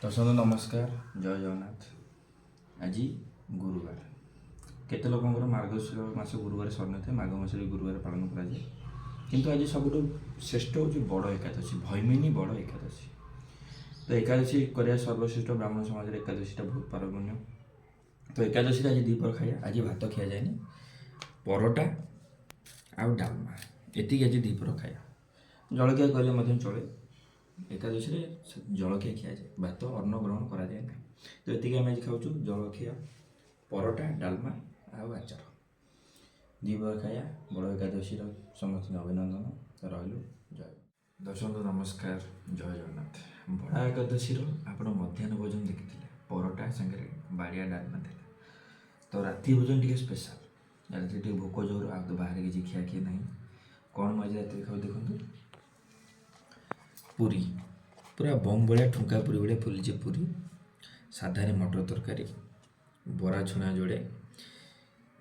दर्शक नमस्कार जय जगन्नाथ। आज गुरुवार केते लोकंर मार्गशीर मास गुरुवार सरन था माघ मास गुरुवार पालन कराए किंतु आज सब श्रेष्ठ हूँ बड़ एकादशी भैमिनी बड़ एकादशी। तो एकादशी कर सर्वश्रेष्ठ ब्राह्मण समाज एकादशीटा बहुत पारगण्य। तो एकादशी आज दीपर खाया आज भात खिया जाए परोटा आउ डालमा एति आज दीपर खाया जलखिया कहले चले। एकादशी जलखिया खिया जाए भात अन्न ग्रहण करा जाए ना। तो ये आम आज खाऊ जलखिया परोटा डालमा आउ आचार दीपर खाया बड़ एकादशी समस्त अभिनंदन रही जय। दर्शक नमस्कार जय जगन्नाथ। बड़ा एकादशी आप मध्याह्न भोजन देखी परोटा सांगे बाड़िया डालमा था। तो राति भोजन टी स्पेशल राति भोक जोर आ तो बाहर किसी खियाखी ना कौन मुझे राति खाऊ देखूँ पूरी पूरा बम भाया ठुंका पूरी भाया फुलीचे पूरी साधारे मटर तरकारी बरा छुणा जोड़े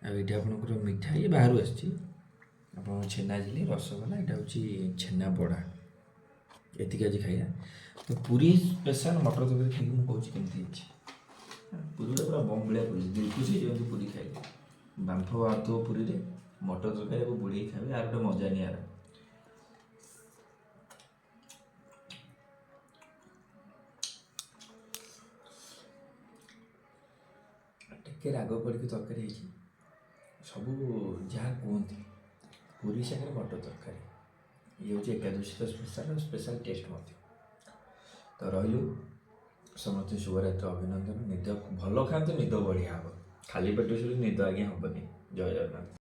आईटी आपंकर मिठा ये बाहर आसी छेना झिली रसगोला यहाँ हूँ छेना बड़ा एतिक आज खाइया। तो पूरी स्पेशल मटर तरकारी खाई मुझे कहूँ केमती पूरी पूरा बम भाया पूरी दिलखुशी जमी पूरी खाइले बांफ आतो पूरी मटर तरकारी को बुड़े खाए यार गोटे मजा नहीं यार। टे राग पड़क तरकारी सब जहाँ कहते पूरी सागर मटर तरकारी ये हूँ एकादशी स्पेशल स्पेशल टेस्ट मत। तो रही समस्त शुभरात्रि अभिनंदन निद भल खाते निद बढ़िया हम खाली पेट शुरू निद आज्ञा हेनी। जय जगन्नाथ।